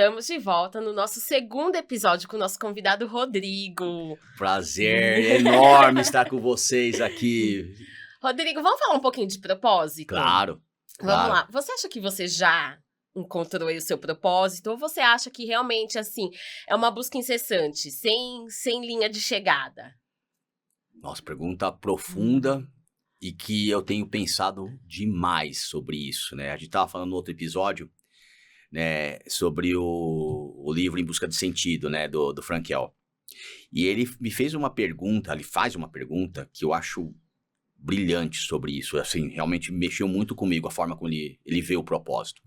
estamos de volta no nosso segundo episódio com o nosso convidado Rodrigo. Prazer enorme estar com vocês aqui. Rodrigo, vamos falar um pouquinho de propósito? Claro. Vamos lá. Você acha que você já encontrou aí o seu propósito? Ou você acha que realmente, assim, é uma busca incessante, sem linha de chegada? Nossa, pergunta profunda e que eu tenho pensado demais sobre isso, né? A gente estava falando no outro episódio, né, sobre o livro Em Busca de Sentido, né, do Frankl. E ele me fez uma pergunta, ele faz uma pergunta que eu acho brilhante sobre isso, assim, realmente mexeu muito comigo a forma como ele vê o propósito.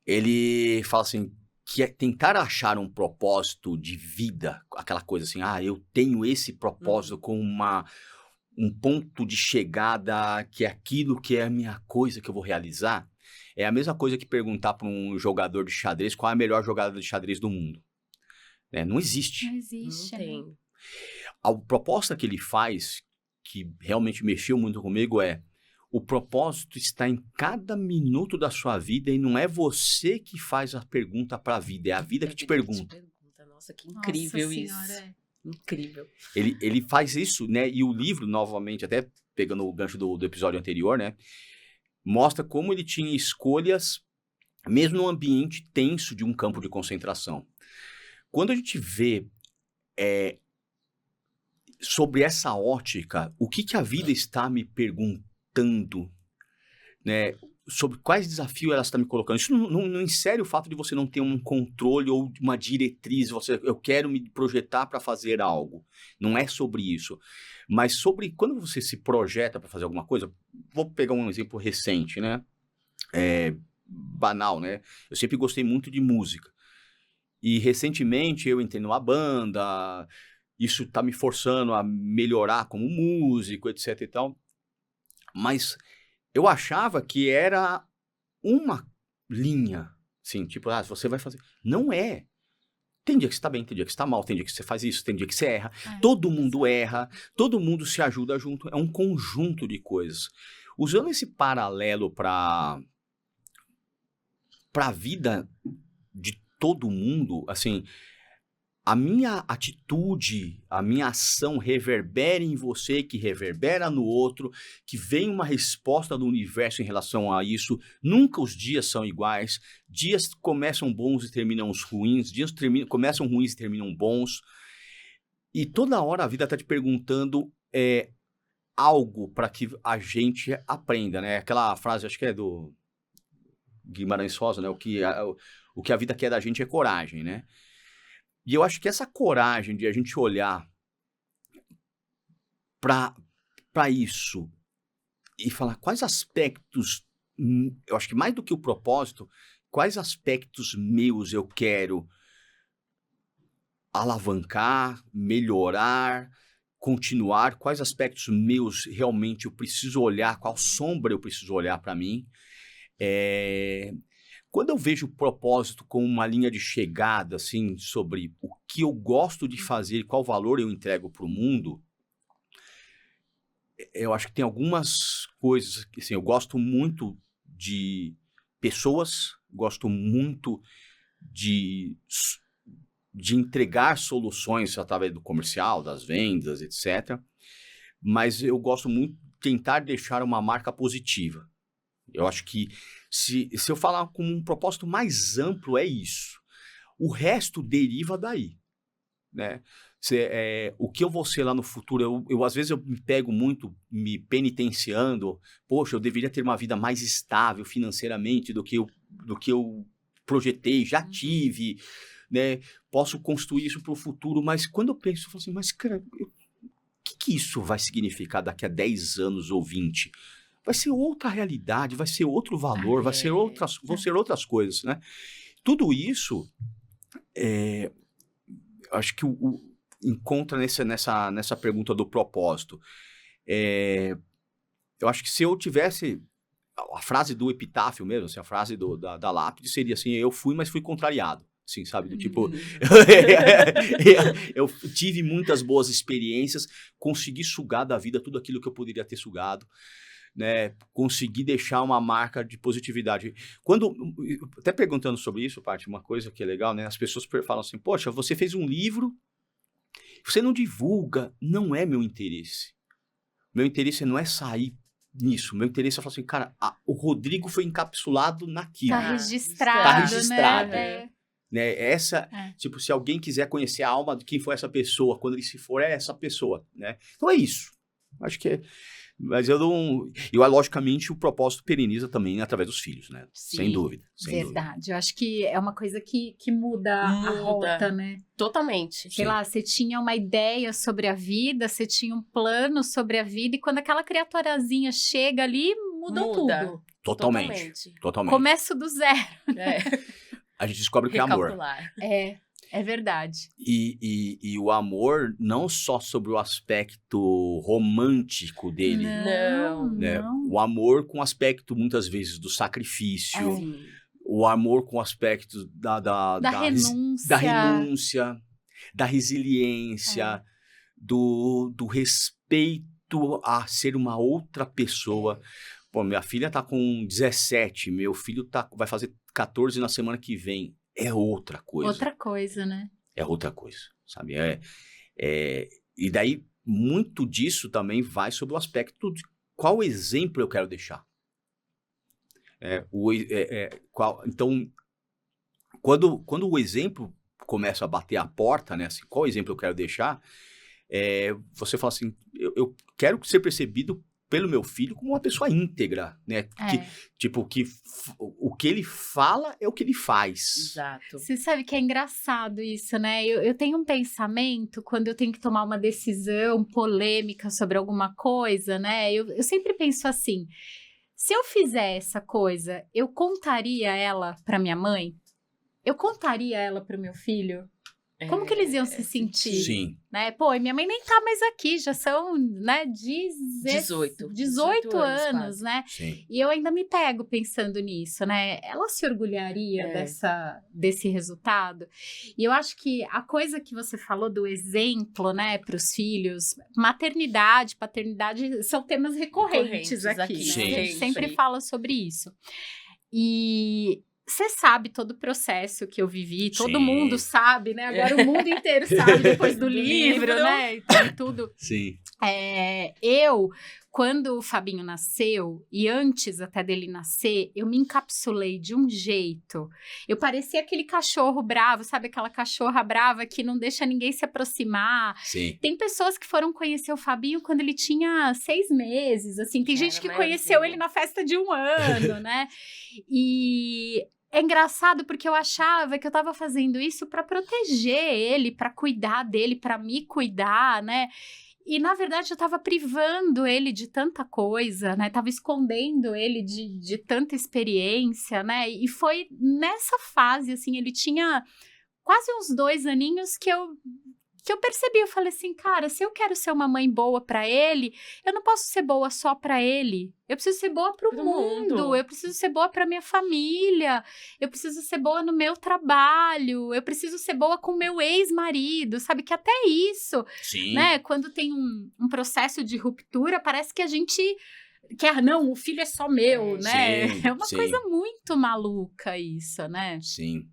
Ele fala assim, que é tentar achar um propósito de vida, aquela coisa assim, eu tenho esse propósito com um ponto de chegada, que é aquilo que é a minha coisa que eu vou realizar, é a mesma coisa que perguntar para um jogador de xadrez qual é a melhor jogada de xadrez do mundo. Né? Não existe. Não existe. Não tem. A proposta que ele faz, que realmente mexeu muito comigo, é o propósito está em cada minuto da sua vida e não é você que faz a pergunta para a vida, é a vida que te pergunta. Nossa, que incrível Nossa isso. Senhora. Incrível. Ele faz isso, né? E o livro, novamente, até pegando o gancho do episódio anterior, né? Mostra como ele tinha escolhas, mesmo num ambiente tenso de um campo de concentração. Quando a gente vê sobre essa ótica, o que a vida está me perguntando, né? Sobre quais desafios ela está me colocando. Isso não insere o fato de você não ter um controle ou uma diretriz, eu quero me projetar para fazer algo. Não é sobre isso. Mas sobre quando você se projeta para fazer alguma coisa, vou pegar um exemplo recente, né? Banal, né? Eu sempre gostei muito de música. E recentemente eu entrei numa banda, isso está me forçando a melhorar como músico, etc e tal. Mas eu achava que era uma linha, assim, tipo, você vai fazer. Não é. Tem dia que você tá bem, tem dia que você tá mal, tem dia que você faz isso, tem dia que você erra. Todo mundo erra, todo mundo se ajuda junto. É um conjunto de coisas. Usando esse paralelo para a vida de todo mundo, assim, a minha atitude, a minha ação reverbera em você, que reverbera no outro, que vem uma resposta do universo em relação a isso. Nunca os dias são iguais. Dias começam bons e terminam ruins. Dias começam ruins e terminam bons. E toda hora a vida está te perguntando algo para que a gente aprenda, né? Aquela frase, acho que é do Guimarães Rosa, né? O que a vida quer da gente é coragem, né? E eu acho que essa coragem de a gente olhar para isso e falar quais aspectos, eu acho que mais do que o propósito, quais aspectos meus eu quero alavancar, melhorar, continuar, quais aspectos meus realmente eu preciso olhar, qual sombra eu preciso olhar para mim. Quando eu vejo o propósito como uma linha de chegada, assim, sobre o que eu gosto de fazer e qual valor eu entrego para o mundo, eu acho que tem algumas coisas, assim, eu gosto muito de pessoas, gosto muito de entregar soluções através do comercial, das vendas, etc. Mas eu gosto muito de tentar deixar uma marca positiva. Eu acho que se eu falar com um propósito mais amplo, é isso. O resto deriva daí, né? O que eu vou ser lá no futuro, às vezes eu me pego muito me penitenciando, poxa, eu deveria ter uma vida mais estável financeiramente do que eu projetei, já tive, né? Posso construir isso para o futuro, mas quando eu penso, eu falo assim, mas cara, o que isso vai significar daqui a 10 anos ou 20? Vai ser outra realidade, vai ser outro valor, vão ser outras coisas, né? Tudo isso, acho que encontra nessa pergunta do propósito. Eu acho que se eu tivesse a frase do epitáfio mesmo, assim, a frase da lápide seria assim, eu fui, mas fui contrariado. Assim, sabe? Do tipo, eu tive muitas boas experiências, consegui sugar da vida tudo aquilo que eu poderia ter sugado. né, conseguir deixar uma marca de positividade. Até perguntando sobre isso, Paty, uma coisa que é legal, né, as pessoas falam assim, poxa, você fez um livro, você não divulga, não é meu interesse. Meu interesse não é sair nisso, meu interesse é falar assim, cara, o Rodrigo foi encapsulado naquilo. Tá registrado, Tá registrado. né? Né? Tipo, se alguém quiser conhecer a alma de quem foi essa pessoa, quando ele se for, é essa pessoa, né? Então é isso. Acho que é. Mas eu não. Logicamente, o propósito pereniza também através dos filhos, né? Sim. Sem dúvida. Verdade. Eu acho que é uma coisa que muda a rota, né? Totalmente. Sei lá, você tinha uma ideia sobre a vida, você tinha um plano sobre a vida, e quando aquela criaturazinha chega ali, muda tudo. Totalmente. Começo do zero. A gente descobre que é amor. É verdade. E o amor, não só sobre o aspecto romântico dele. Né? O amor com o aspecto, muitas vezes, do sacrifício. O amor com o aspecto da renúncia, da resiliência, do respeito a ser uma outra pessoa. Pô, minha filha tá com 17, meu filho vai fazer 14 na semana que vem. É outra coisa. Outra coisa, né? É outra coisa, sabe? E daí, muito disso também vai sobre o aspecto de qual exemplo eu quero deixar. Então, quando o exemplo começa a bater a porta, né? Assim, qual exemplo eu quero deixar? Você fala assim, eu quero ser percebido pelo meu filho como uma pessoa íntegra, né? O que ele fala é o que ele faz. Exato. Você sabe que é engraçado isso, né? Eu tenho um pensamento quando eu tenho que tomar uma decisão polêmica sobre alguma coisa, né? Eu sempre penso assim, se eu fizer essa coisa, eu contaria ela para minha mãe? Eu contaria ela para o meu filho? Como que eles iam se sentir? Sim. Né? Pô, e minha mãe nem tá mais aqui, já são, né, 18 anos, né? Sim. E eu ainda me pego pensando nisso, né? Ela se orgulharia desse resultado? E eu acho que a coisa que você falou do exemplo, né, para os filhos, maternidade, paternidade, são temas recorrentes aqui. Sim. Né? A gente sempre fala sobre isso. E você sabe todo o processo que eu vivi, todo mundo sabe, né? Agora o mundo inteiro sabe depois do livro, né? Então, tudo. Sim. Quando o Fabinho nasceu, e antes até dele nascer, eu me encapsulei de um jeito. Eu parecia aquele cachorro bravo, sabe? Aquela cachorra brava que não deixa ninguém se aproximar. Sim. Tem pessoas que foram conhecer o Fabinho quando ele tinha 6 meses, assim. Tem gente que conheceu ele na festa de 1 ano, né? E é engraçado porque eu achava que eu tava fazendo isso para proteger ele, para cuidar dele, para me cuidar, né? E, na verdade, eu tava privando ele de tanta coisa, né? Tava escondendo ele de tanta experiência, né? E foi nessa fase, assim, ele tinha quase uns 2 aninhos que eu percebi, eu falei assim, cara, se eu quero ser uma mãe boa pra ele, eu não posso ser boa só pra ele. Eu preciso ser boa pro mundo, eu preciso ser boa pra minha família, eu preciso ser boa no meu trabalho, eu preciso ser boa com meu ex-marido, sabe? Que até isso, né? Quando tem um processo de ruptura, parece que a gente quer, não, o filho é só meu, né? Sim, é uma coisa muito maluca isso, né? Sim.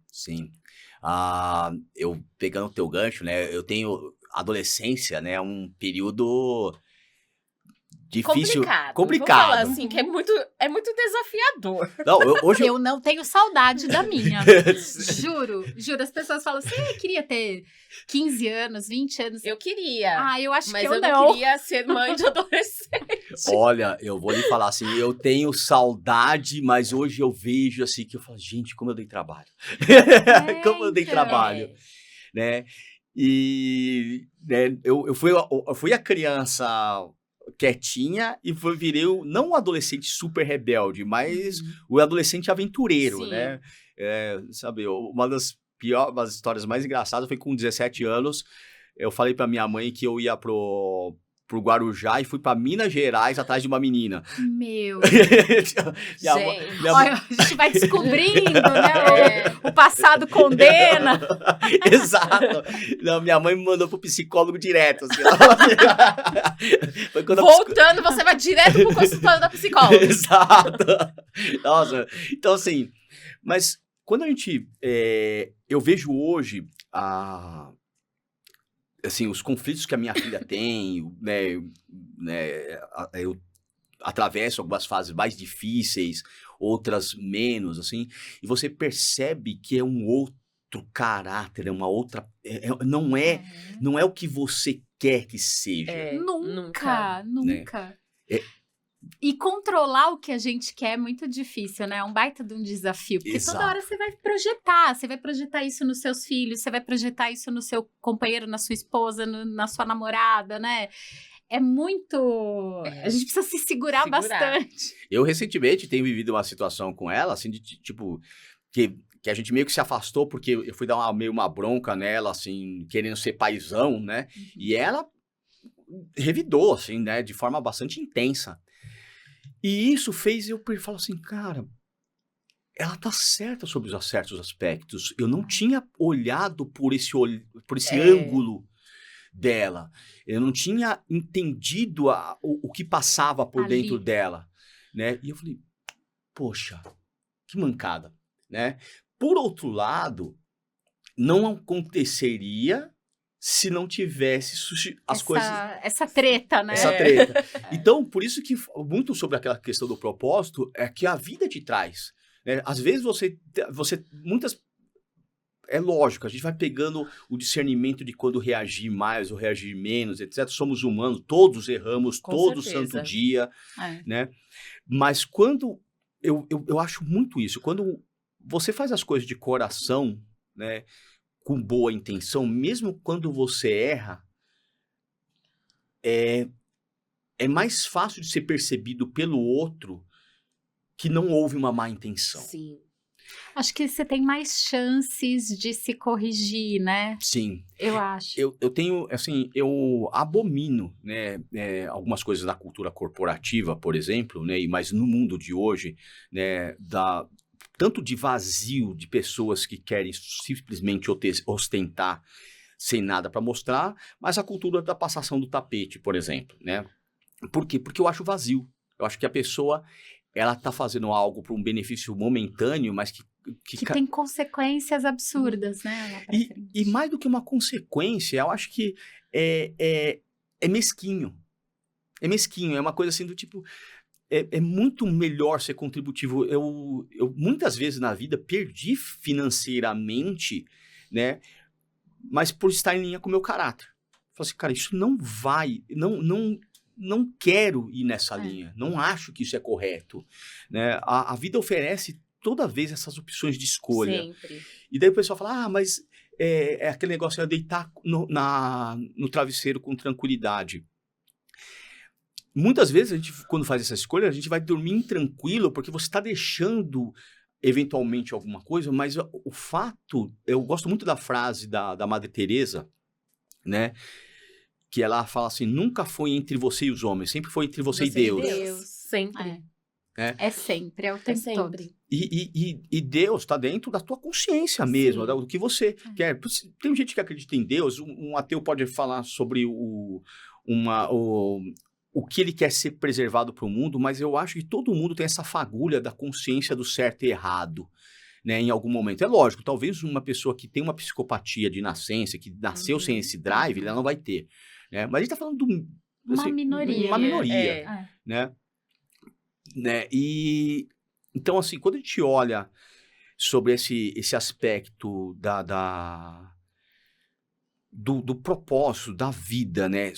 Eu pegando o teu gancho, né? Eu tenho adolescência, né? Um período difícil, complicado. Vou falar assim, que é muito desafiador. Não, eu não tenho saudade da minha. Juro. As pessoas falam, você queria ter 15 anos, 20 anos? Eu queria. Eu acho mas que eu não queria ser mãe de adolescente. Olha, eu vou lhe falar assim, eu tenho saudade, mas hoje eu vejo assim, que eu falo, gente, como eu dei trabalho. Como eu dei trabalho, né? E né, eu fui a criança quietinha e virei não um adolescente super rebelde, mas o adolescente aventureiro, né? Sabe, uma das histórias mais engraçadas foi com 17 anos, eu falei pra minha mãe que eu ia pro pro Guarujá e fui pra Minas Gerais atrás de uma menina. Meu. Olha, a gente vai descobrindo, né? O passado condena. Exato. Não, minha mãe me mandou pro psicólogo direto. Assim, foi quando voltando, você vai direto pro consultório da psicóloga. Exato. Nossa, então assim, mas quando a gente, eu vejo hoje assim, os conflitos que a minha filha tem, né, eu atravesso algumas fases mais difíceis, outras menos, assim, e você percebe que é um outro caráter, é uma outra, não é o que você quer que seja. Nunca. Né? E controlar o que a gente quer é muito difícil, né? É um baita de um desafio. Porque toda hora você vai projetar isso nos seus filhos, você vai projetar isso no seu companheiro, na sua esposa, na sua namorada, né? É muito... A gente precisa se segurar bastante. Eu, recentemente, tenho vivido uma situação com ela, assim, de tipo, que a gente meio que se afastou, porque eu fui dar meio uma bronca nela, assim, querendo ser paizão, né? Uhum. E ela revidou, assim, né? De forma bastante intensa. E isso fez eu falar assim, cara, ela tá certa sobre os certos aspectos. Eu não tinha olhado por esse ângulo dela. Eu não tinha entendido o que passava por dentro dela, né? E eu falei, poxa, que mancada, né? Por outro lado, não aconteceria se não tivesse essa treta, né? Essa treta. Então, por isso que muito sobre aquela questão do propósito é que a vida te traz, né? Às vezes é lógico, a gente vai pegando o discernimento de quando reagir mais ou reagir menos, etc. Somos humanos, todos erramos, todo santo dia, né? Mas quando eu acho muito isso, quando você faz as coisas de coração, né? Com boa intenção, mesmo quando você erra, é mais fácil de ser percebido pelo outro que não houve uma má intenção. Sim. Acho que você tem mais chances de se corrigir, né? Sim. Eu acho. Eu tenho, assim, eu abomino, né, algumas coisas da cultura corporativa, por exemplo, né, mas no mundo de hoje, né, tanto de vazio de pessoas que querem simplesmente ostentar sem nada para mostrar, mas a cultura da passação do tapete, por exemplo, né? Por quê? Porque eu acho vazio. Eu acho que a pessoa, ela tá fazendo algo para um benefício momentâneo, mas que tem consequências absurdas, né? E mais do que uma consequência, eu acho que é mesquinho. É mesquinho, é uma coisa assim do tipo... É muito melhor ser contributivo. Eu muitas vezes na vida perdi financeiramente, né? Mas por estar em linha com o meu caráter. Falei assim, cara, isso não vai, não quero ir nessa linha. Não acho que isso é correto, né? A vida oferece toda vez essas opções de escolha. Sempre. E daí o pessoal fala, mas é aquele negócio de deitar no travesseiro com tranquilidade. Muitas vezes, a gente, quando faz essa escolha, a gente vai dormir intranquilo, porque você está deixando, eventualmente, alguma coisa, mas o fato... Eu gosto muito da frase da Madre Teresa, né? Que ela fala assim, nunca foi entre você e os homens, sempre foi entre você e Deus. Sempre. É sempre, é o tempo todo. E Deus está dentro da tua consciência mesmo, do que você quer. Tem gente que acredita em Deus, um ateu pode falar sobre o que ele quer ser preservado para o mundo, mas eu acho que todo mundo tem essa fagulha da consciência do certo e errado, né, em algum momento. É lógico, talvez uma pessoa que tem uma psicopatia de nascença, que nasceu sem esse drive, ela não vai ter, né? Mas a gente está falando de uma minoria. Uma minoria, né? E então, assim, quando a gente olha sobre esse aspecto do propósito da vida, né?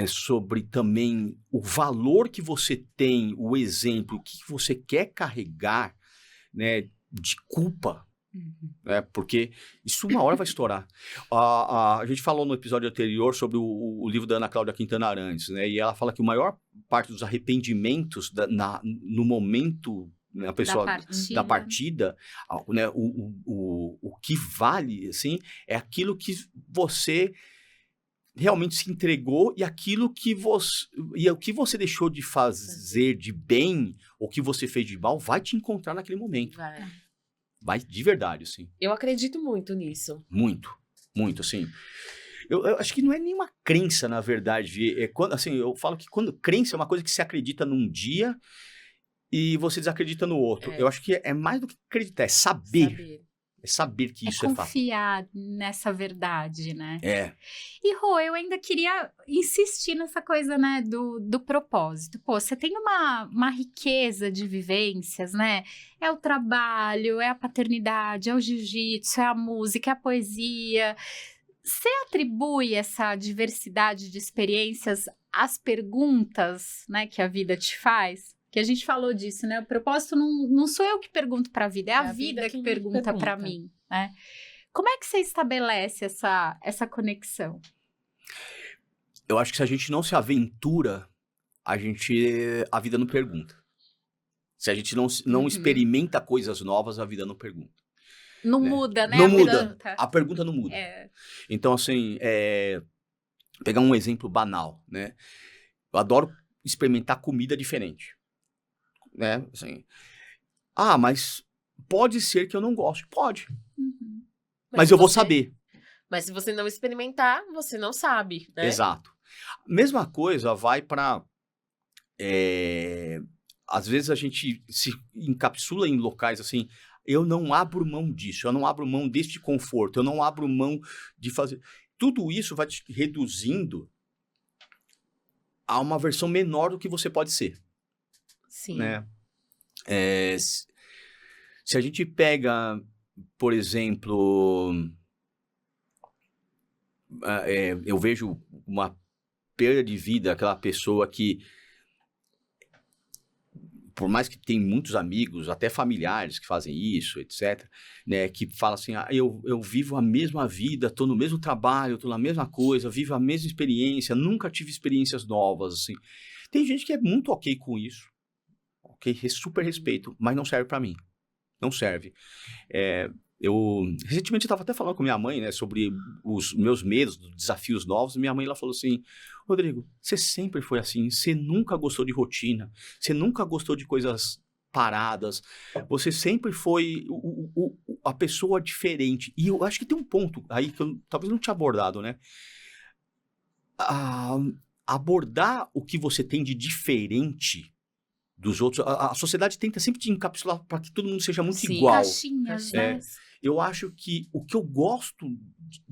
Sobre também o valor que você tem, o exemplo, o que você quer carregar, né, de culpa, né, porque isso uma hora vai estourar. A gente falou no episódio anterior sobre o livro da Ana Cláudia Quintana Arantes, né, e ela fala que a maior parte dos arrependimentos no momento, né, a pessoa da partida, né, o que vale, assim, é aquilo que você realmente se entregou e o que você deixou de fazer de bem, ou que você fez de mal, vai te encontrar naquele momento. Vai de verdade, assim. Eu acredito muito nisso. Muito, muito, assim. Eu acho que não é nenhuma crença, na verdade. Assim, eu falo que crença é uma coisa que se acredita num dia e você desacredita no outro. Eu acho que é mais do que acreditar, é saber. É saber que isso é fato. É confiar nessa verdade, né? É. E, Rô, eu ainda queria insistir nessa coisa, né, do propósito. Pô, você tem uma riqueza de vivências, né? É o trabalho, é a paternidade, é o jiu-jitsu, é a música, é a poesia. Você atribui essa diversidade de experiências às perguntas, né, que a vida te faz? Que a gente falou disso, né? O propósito não sou eu que pergunto para a vida, é a vida que pergunta para mim, né? Como é que você estabelece essa conexão? Eu acho que se a gente não se aventura, a vida não pergunta. Se a gente não experimenta coisas novas, a vida não pergunta. Não muda, né? Não muda. A pergunta não muda. Então, assim, pegar um exemplo banal, né? Eu adoro experimentar comida diferente. Né? Assim, mas pode ser que eu não goste. Pode. Mas eu vou saber. Mas se você não experimentar, você não sabe, né? Exato. Mesma coisa vai para... às vezes a gente se encapsula em locais assim, eu não abro mão disso, eu não abro mão deste conforto, eu não abro mão de fazer... Tudo isso vai te reduzindo a uma versão menor do que você pode ser. Sim. Né? Se a gente pega, por exemplo, eu vejo uma perda de vida, aquela pessoa que, por mais que tem muitos amigos, até familiares que fazem isso, etc., né, que fala assim, eu vivo a mesma vida, estou no mesmo trabalho, estou na mesma coisa, vivo a mesma experiência, nunca tive experiências novas, assim. Tem gente que é muito ok com isso. Ok, super respeito, mas não serve pra mim. Não serve. Recentemente eu estava até falando com minha mãe, né, sobre os meus medos, desafios novos. Minha mãe, ela falou assim, Rodrigo, você sempre foi assim, você nunca gostou de rotina, você nunca gostou de coisas paradas, você sempre foi a pessoa diferente. E eu acho que tem um ponto aí que eu talvez não tinha abordado, né? Abordar o que você tem de diferente dos outros. A sociedade tenta sempre te encapsular para que todo mundo seja muito igual. Caixinhas, né? Eu acho que o que eu gosto,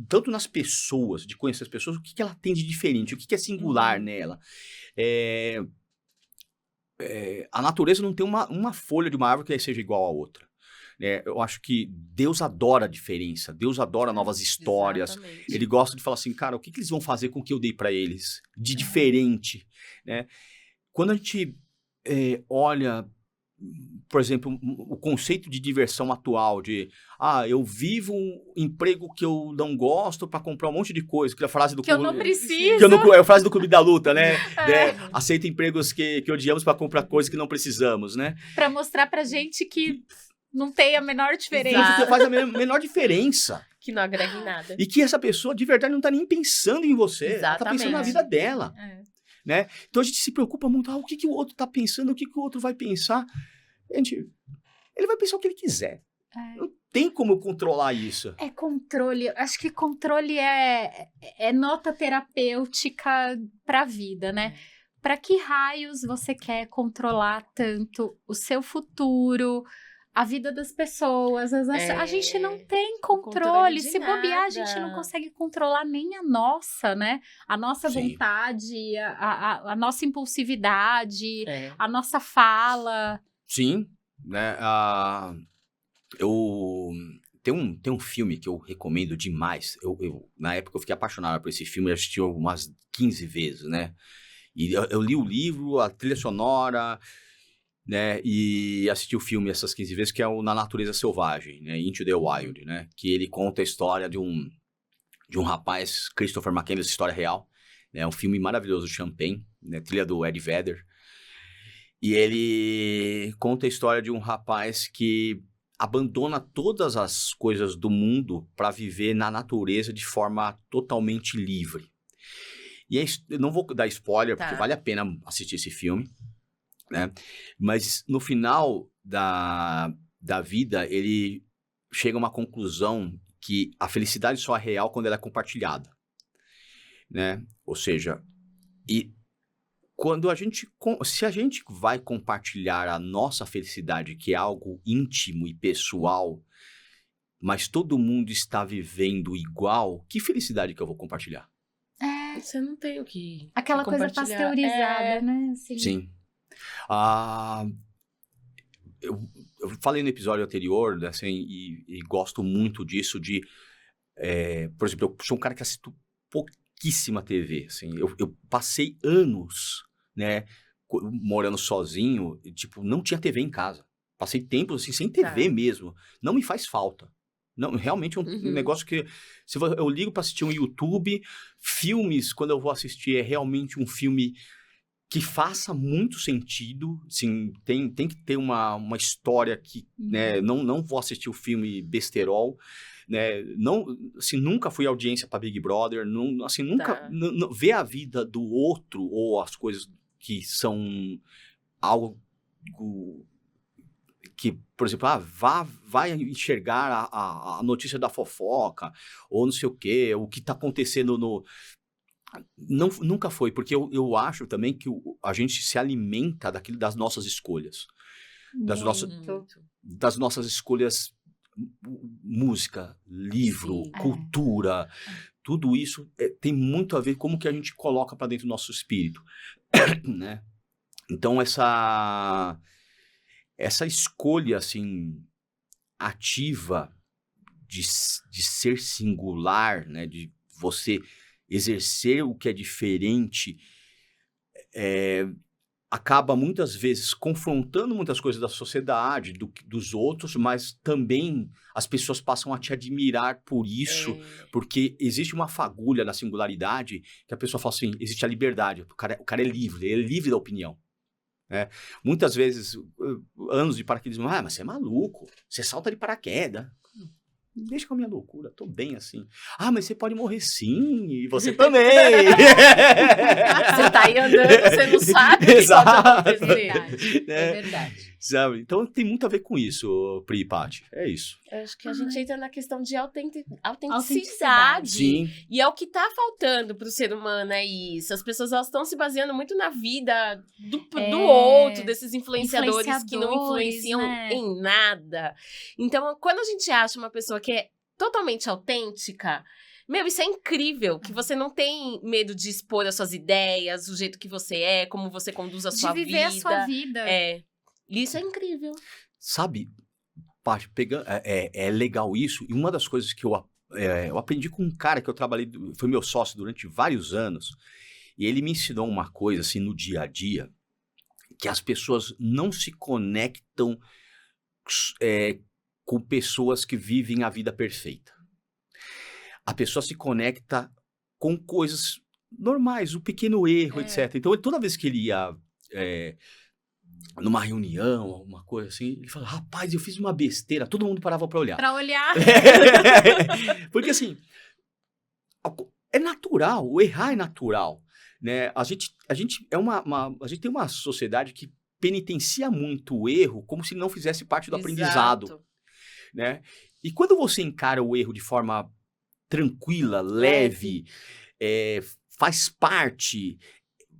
tanto nas pessoas, de conhecer as pessoas, o que ela tem de diferente, o que é singular nela. A natureza não tem uma folha de uma árvore que seja igual à outra. Eu acho que Deus adora a diferença, Deus adora novas histórias. Exatamente. Ele gosta de falar assim, cara, o que eles vão fazer com o que eu dei para eles de diferente, né? Quando a gente olha, por exemplo, o conceito de diversão atual, eu vivo um emprego que eu não gosto para comprar um monte de coisa, que é a frase do que eu não preciso. É a frase do Clube da Luta, né? Aceita empregos que odiamos para comprar coisas que não precisamos, né? Para mostrar pra gente que não tem a menor diferença. Que faz a menor diferença. Que não agrega em nada. E que essa pessoa, de verdade, não tá nem pensando em você. Exatamente. Ela tá pensando na vida dela. Né? Então a gente se preocupa muito, o que o outro tá pensando, o que o outro vai pensar. Gente, ele vai pensar o que ele quiser. Não tem como eu controlar isso. É controle. Acho que controle é nota terapêutica pra vida, né? Pra que raios você quer controlar tanto o seu futuro, a vida das pessoas? A gente não tem controle. Se bobear, a gente não consegue controlar nem a nossa, né? A nossa vontade, a nossa impulsividade, a nossa fala. Sim, né? Tem um filme que eu recomendo demais. Na época eu fiquei apaixonado por esse filme, eu assisti umas 15 vezes, né? E eu li o livro, a trilha sonora, né? E assisti o filme essas 15 vezes, que é o Na Natureza Selvagem, né? Into the Wild, né? Que ele conta a história de um rapaz, Christopher McCandless, história real, né? Um filme maravilhoso, Champagne, né? Trilha do Eddie Vedder. E ele conta a história de um rapaz que abandona todas as coisas do mundo para viver na natureza de forma totalmente livre. E eu não vou dar spoiler, Tá. porque vale a pena assistir esse filme, né? Mas no final da vida, ele chega a uma conclusão que a felicidade só é real quando ela é compartilhada, né? Ou seja, se a gente vai compartilhar a nossa felicidade, que é algo íntimo e pessoal, mas todo mundo está vivendo igual, que felicidade que eu vou compartilhar? Você não tem o que Aquela coisa compartilhar. pasteurizada, né? Assim. Sim. Eu falei no episódio anterior, né, assim, e gosto muito disso, por exemplo, eu sou um cara que assisto pouquíssima TV, assim, eu passei anos, né, morando sozinho, e, tipo, não tinha TV em casa. Passei tempos, assim, sem TV mesmo. Não me faz falta. Não, realmente é um negócio que... eu ligo para assistir um YouTube, filmes, quando eu vou assistir, é realmente um filme que faça muito sentido, assim, tem que ter uma história que, né, não vou assistir o filme besterol, né, não, assim, nunca fui audiência para Big Brother, não, assim, nunca ver a vida do outro ou as coisas que são algo que, por exemplo, vai enxergar a notícia da fofoca, ou não sei o quê, o que está acontecendo nunca foi, porque eu acho também que a gente se alimenta das nossas escolhas. Das nossas escolhas, música, livro, cultura, tudo isso tem muito a ver com como que a gente coloca para dentro do nosso espírito, né? Então, essa escolha, assim, ativa de ser singular, né? De você exercer o que é diferente, acaba muitas vezes confrontando muitas coisas da sociedade, dos outros, mas também as pessoas passam a te admirar por isso, porque existe uma fagulha na singularidade que a pessoa fala assim, existe a liberdade, o cara é livre, ele é livre da opinião. Muitas vezes, anos de paraquedismo, mas você é maluco, você salta de paraquedas. Deixa com a minha loucura, tô bem assim. Mas você pode morrer sim, e você também. Você tá aí andando, você não sabe o que pode acontecer. É verdade. Sabe? Então tem muito a ver com isso, Pri e Paty. É isso. Eu acho que a gente entra na questão de autenticidade. Sim. E é o que tá faltando pro ser humano, é isso. As pessoas estão se baseando muito na vida do outro, desses influenciadores que não influenciam em nada. Então, quando a gente acha uma pessoa que é totalmente autêntica, isso é incrível, que você não tem medo de expor as suas ideias, o jeito que você é, como você conduz a sua vida. De viver a sua vida. Isso é incrível. Sabe, Paty, é legal isso. E uma das coisas que eu aprendi com um cara que eu trabalhei, foi meu sócio durante vários anos, e ele me ensinou uma coisa, assim, no dia a dia, que as pessoas não se conectam com pessoas que vivem a vida perfeita. A pessoa se conecta com coisas normais, o pequeno erro, etc. Então, toda vez que ele ia numa reunião, alguma coisa assim, ele falava, rapaz, eu fiz uma besteira, todo mundo parava para olhar. Para olhar. Porque assim, é natural, o errar é natural, né? A gente tem uma sociedade que penitencia muito o erro como se não fizesse parte do aprendizado, né? E quando você encara o erro de forma tranquila, leve, faz parte,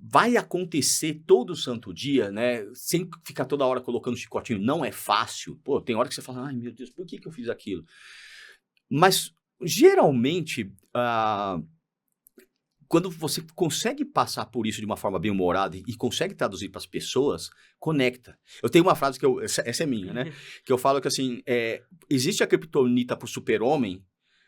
vai acontecer todo santo dia, né? Sem ficar toda hora colocando chicotinho, não é fácil. Pô, tem hora que você fala, ai meu Deus, por que eu fiz aquilo? Mas, geralmente, quando você consegue passar por isso de uma forma bem-humorada e consegue traduzir para as pessoas, conecta. Eu tenho uma frase essa é minha, né? Que eu falo que assim, existe a criptonita pro super-homem,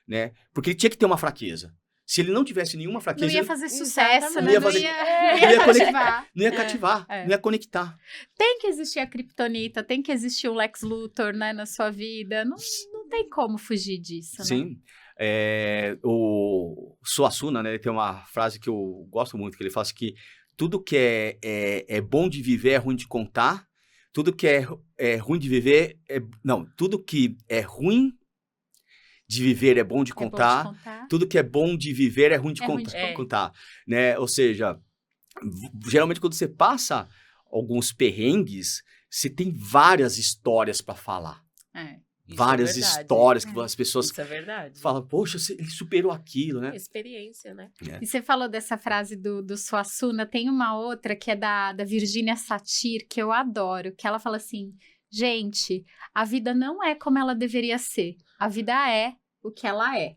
né? Porque ele tinha que ter uma fraqueza. Se ele não tivesse nenhuma fraqueza... Não ia fazer sucesso, não ia cativar. Não ia cativar, não ia conectar. Tem que existir a criptonita, tem que existir o Lex Luthor, né, na sua vida. Não tem como fugir disso, Sim. Né? O Suassuna, né, ele tem uma frase que eu gosto muito, que ele fala assim que tudo que é bom de viver é ruim de contar, tudo que é ruim de viver... tudo que é ruim de viver é bom de contar. Tudo que é bom de viver é ruim de contar, né? Ou seja, geralmente quando você passa alguns perrengues, você tem várias histórias para falar. Várias histórias que as pessoas falam, poxa, ele superou aquilo, né? Experiência, né? E você falou dessa frase do Suassuna, tem uma outra que é da Virginia Satir, que eu adoro, que ela fala assim, gente, a vida não é como ela deveria ser, a vida é o que ela é.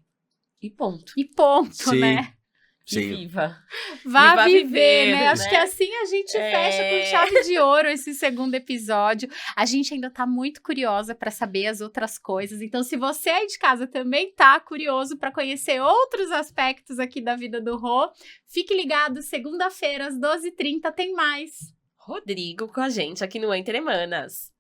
E ponto. E ponto, Sim. né? E viva. Vá viver, né? Acho que assim a gente fecha com chave de ouro esse segundo episódio. A gente ainda tá muito curiosa para saber as outras coisas. Então, se você aí de casa também tá curioso para conhecer outros aspectos aqui da vida do Rô, fique ligado, segunda-feira, às 12h30, tem mais. Rodrigo com a gente aqui no Entre Hermanas.